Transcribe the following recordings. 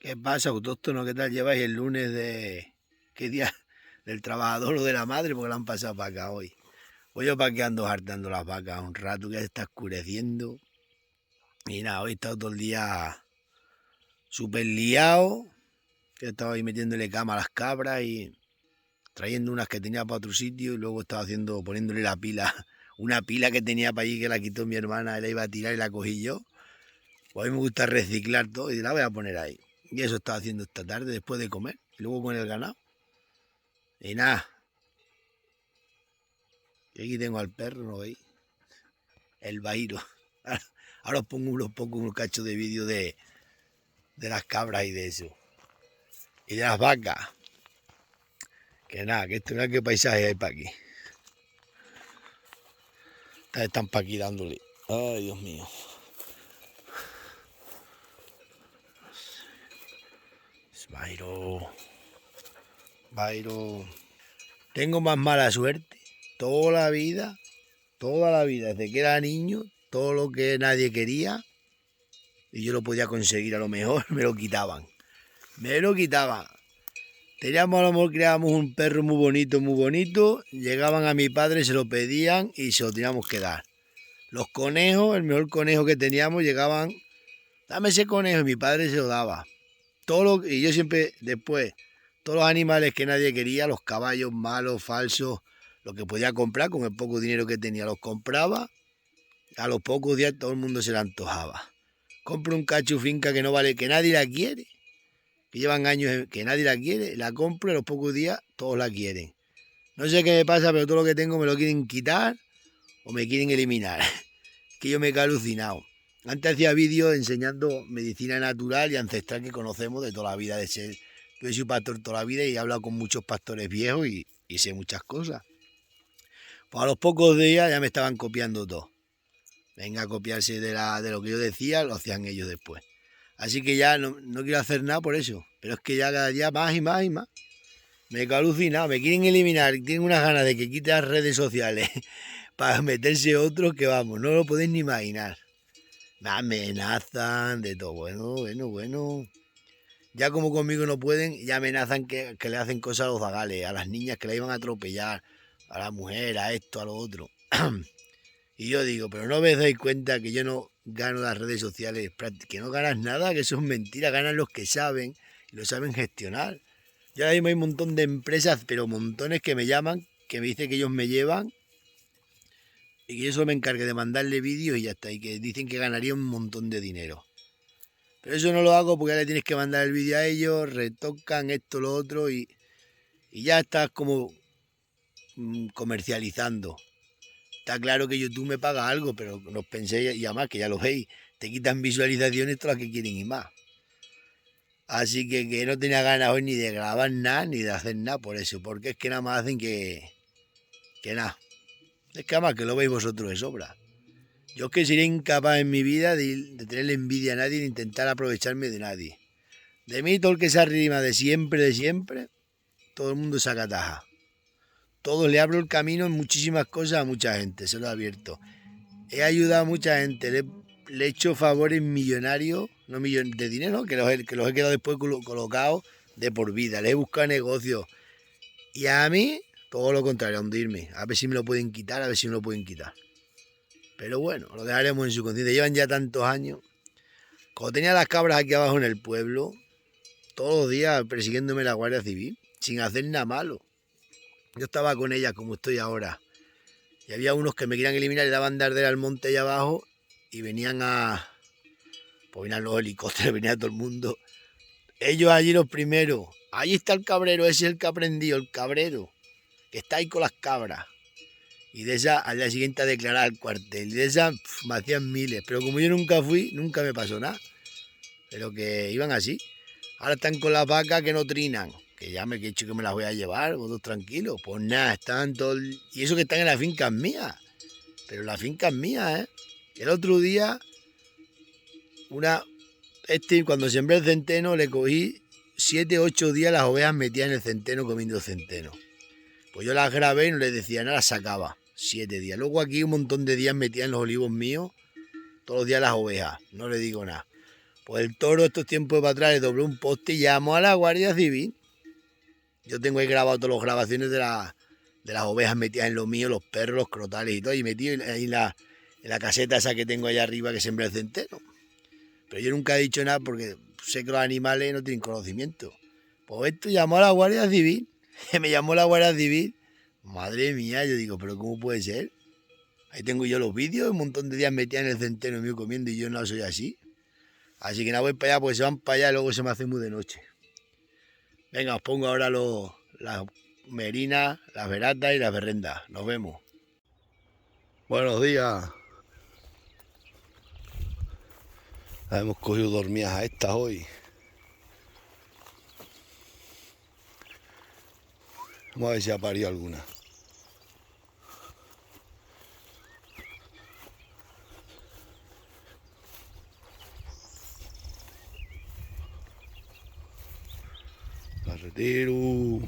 ¿Qué pasa, autóctono? ¿Qué tal lleváis el lunes de... ¿Qué día? ¿Del trabajador o de la madre? Porque la han pasado para acá hoy. Voy yo para que ando hartando las vacas un rato, que ya se está oscureciendo. Y nada, hoy he estado todo el día súper liado. He estado ahí metiéndole cama a las cabras y trayendo unas que tenía para otro sitio. Y luego estaba poniéndole la pila, una pila que tenía para allí que la quitó mi hermana y la iba a tirar y la cogí yo. Pues a mí me gusta reciclar todo y la voy a poner ahí. Y eso estaba haciendo esta tarde después de comer. Y luego con el ganado. Y nada. Y aquí tengo al perro, ¿no veis? El Bairo. Ahora os pongo un cacho de vídeo de las cabras y de eso. Y de las vacas. Que nada, que esto, mira qué paisaje hay para aquí. Están para aquí dándole. Ay, Dios mío. Bairo. Bairo. Tengo más mala suerte. Toda la vida, desde que era niño, todo lo que nadie quería y yo lo podía conseguir a lo mejor, me lo quitaban. Me lo quitaban. Teníamos a lo mejor, creábamos un perro muy bonito, llegaban a mi padre, se lo pedían y se lo teníamos que dar. Los conejos, el mejor conejo que teníamos, llegaban, dame ese conejo y mi padre se lo daba. Y yo siempre, después, todos los animales que nadie quería, los caballos malos, falsos, lo que podía comprar con el poco dinero que tenía, los compraba. A los pocos días todo el mundo se la antojaba. Compro un cacho finca que no vale, que nadie la quiere, que llevan años que nadie la quiere, la compro y a los pocos días todos la quieren. No sé qué me pasa, pero todo lo que tengo me lo quieren quitar o me quieren eliminar. Que yo me he alucinado. Antes hacía vídeos enseñando medicina natural y ancestral que conocemos de toda la vida de ser. Yo he sido pastor toda la vida y he hablado con muchos pastores viejos y sé muchas cosas. Pues a los pocos días ya me estaban copiando todo. Venga a copiarse de lo que yo decía, lo hacían ellos después. Así que ya no quiero hacer nada por eso. Pero es que ya cada día más y más y más. Me he alucinado, me quieren eliminar, tienen unas ganas de que quite las redes sociales para meterse otros que vamos, no lo podéis ni imaginar. Me amenazan de todo, bueno. Ya como conmigo no pueden, ya amenazan que le hacen cosas a los zagales, a las niñas que la iban a atropellar, a la mujer, a esto, a lo otro. Y yo digo, pero no os dais cuenta que yo no gano las redes sociales, que no ganas nada, que eso es mentira, ganan los que saben y lo saben gestionar. Ya ahora mismo hay un montón de empresas, pero montones que me llaman, que me dicen que ellos me llevan y que yo solo me encargue de mandarle vídeos y ya está, y que dicen que ganaría un montón de dinero. Pero eso no lo hago porque ya le tienes que mandar el vídeo a ellos, retocan esto, lo otro y ya estás como comercializando. Está claro que YouTube me paga algo, pero no os penséis, y además que ya lo veis, te quitan visualizaciones todas las que quieren y más. Así que no tenía ganas hoy ni de grabar nada, ni de hacer nada por eso, porque es que nada más hacen que nada. Es que además que lo veis vosotros de sobra. Yo es que sería incapaz en mi vida de tenerle envidia a nadie ni intentar aprovecharme de nadie. De mí todo el que se arrima de siempre, todo el mundo saca taja. Todo le abro el camino en muchísimas cosas a mucha gente, se lo he abierto. He ayudado a mucha gente, le he hecho favores millonarios, no millones de dinero, que los he quedado después colocados de por vida. Les he buscado negocios. Y a mí, todo lo contrario, a hundirme. A ver si me lo pueden quitar, Pero bueno, lo dejaremos en su conciencia. Llevan ya tantos años. Cuando tenía las cabras aquí abajo en el pueblo, todos los días persiguiéndome la Guardia Civil, sin hacer nada malo. Yo estaba con ellas como estoy ahora. Y había unos que me querían eliminar y daban dardera al monte allá abajo y venían pues venían los helicópteros, venía todo el mundo. Ellos allí los primeros. Allí está el cabrero, ese es el que aprendió, el cabrero, que está ahí con las cabras. Y de esa al día siguiente a declarar al cuartel. Y de esa me hacían miles. Pero como yo nunca fui, nunca me pasó nada. Pero que iban así. Ahora están con las vacas que no trinan. Que ya me he dicho que me las voy a llevar, vosotros tranquilos. Pues nada, están todos... Y eso que están en las fincas mías. Pero la finca es mía, ¿eh? El otro día, cuando sembré el centeno, le cogí 7, 8 días las ovejas metidas en el centeno comiendo centeno. Pues yo las grabé y no les decía nada, las sacaba. 7 días. Luego aquí un montón de días metidas en los olivos míos, todos los días las ovejas, no le digo nada. Pues el toro estos tiempos para atrás le dobló un poste y llamó a la Guardia Civil. Yo tengo ahí grabado todas las grabaciones de las ovejas metidas en lo mío, los perros, los crotales y todo, y metido ahí en la caseta esa que tengo allá arriba que siembra el centeno. Pero yo nunca he dicho nada porque sé que los animales no tienen conocimiento. Pues esto llamó a la Guardia Civil, me llamó la Guardia Civil. Madre mía, yo digo, pero ¿cómo puede ser? Ahí tengo yo los vídeos, un montón de días metida en el centeno mío comiendo y yo no soy así. Así que nada, voy para allá porque se van para allá y luego se me hace muy de noche. Venga, os pongo ahora las merinas, las veratas y las berrendas. Nos vemos. Buenos días. Las hemos cogido dormidas a estas hoy. Vamos a ver si ha parido alguna. La retiro.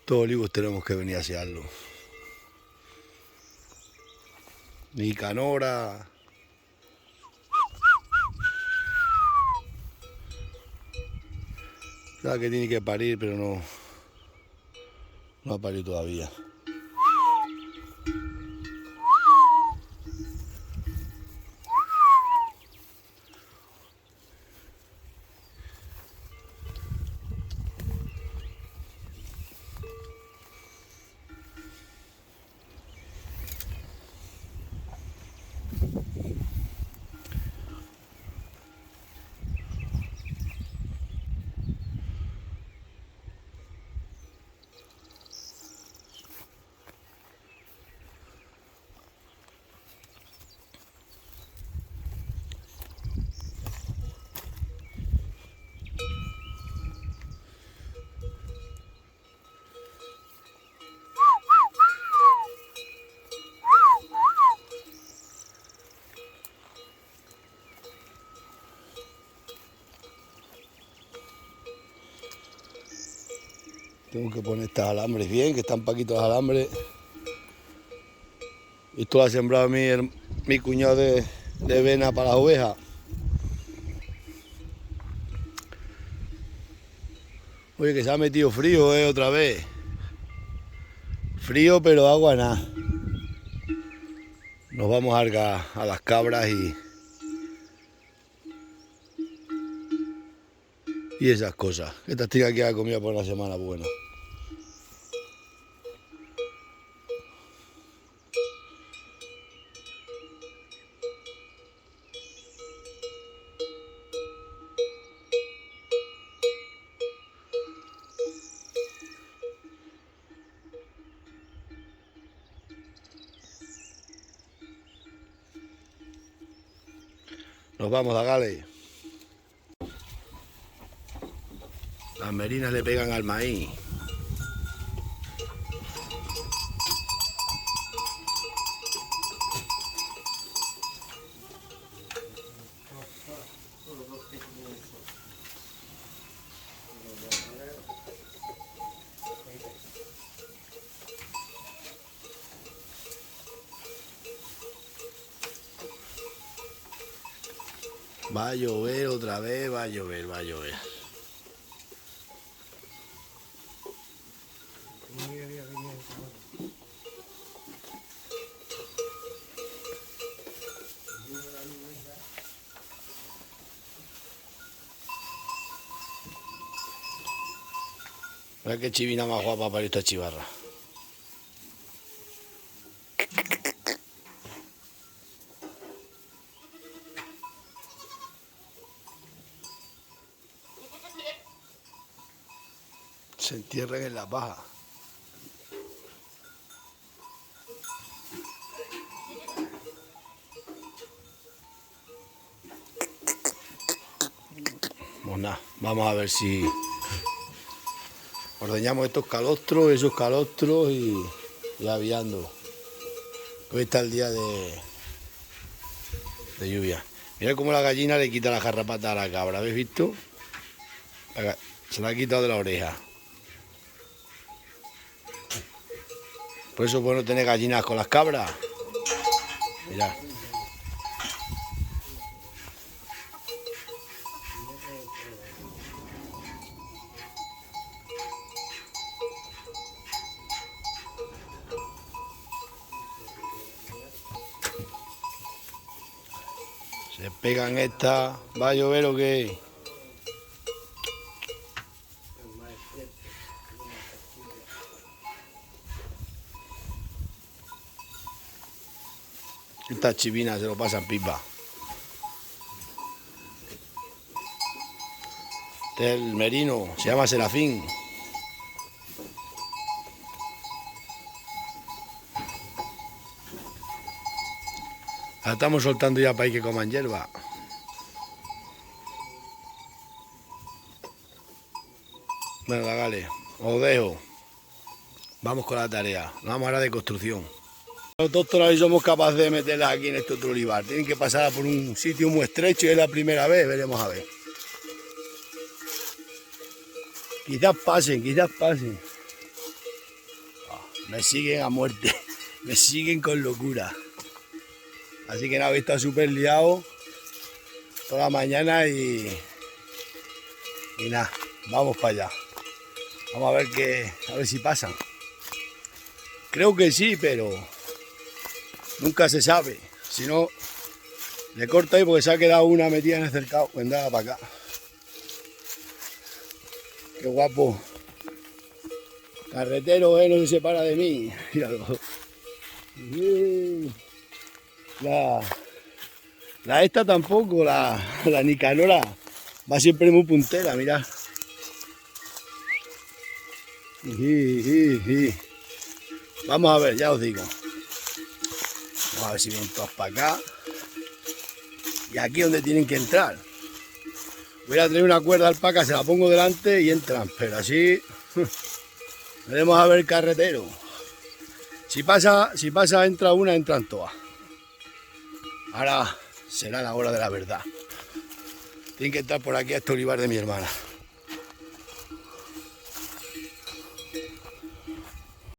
Todos olivos tenemos que venir a asearlo. Ni canora. Sabe que tiene que parir, pero no ha parido todavía. Tengo que poner estas alambres bien, que están paquitos los alambres. Esto lo ha sembrado mi cuñado de avena para las ovejas. Oye, que se ha metido frío, otra vez. Frío, pero agua nada. Nos vamos a las cabras y esas cosas. Esta tía que ha comido por una semana buena. Nos vamos a Gale. Las merinas le pegan al maíz. Va a llover otra vez, va a llover, va a llover. Mira qué chivina más guapa para esta chivarra. Se entierran en la paja. Pues nada, vamos a ver si ordeñamos estos calostros, esos calostros y aviando. Hoy está el día de lluvia. Mira cómo la gallina le quita la garrapata a la cabra, ¿habéis visto? Se la ha quitado de la oreja. Por eso es bueno tener gallinas con las cabras. Mirad. Se pegan estas. ¿Va a llover o qué? Estas chivinas se lo pasan pipa. Este es el merino, se llama Serafín. La estamos soltando ya para ir que coman hierba. Venga, dale, os dejo. Vamos con la tarea. Nos vamos ahora de construcción. Nosotros todavía somos capaces de meterlas aquí en este otro olivar. Tienen que pasar por un sitio muy estrecho y es la primera vez, veremos a ver. Quizás pasen. Me siguen a muerte, me siguen con locura. Así que nada, he estado súper liado toda la mañana y nada, vamos para allá. Vamos a ver si pasan. Creo que sí, pero nunca se sabe. Si no, le corto ahí porque se ha quedado una metida en el cercado. Pues nada, para acá. Qué guapo. Carretero, no se separa de mí. Míralo. La esta tampoco, la Nicanora va siempre muy puntera, mirad. Vamos a ver, ya os digo. Vamos a ver si vienen todos para acá. Y aquí es donde tienen que entrar. Voy a traer una cuerda de alpaca, se la pongo delante y entran. Pero así veremos a ver el carretero. Si pasa, entra una, entran todas. Ahora será la hora de la verdad. Tienen que entrar por aquí a este olivar de mi hermana.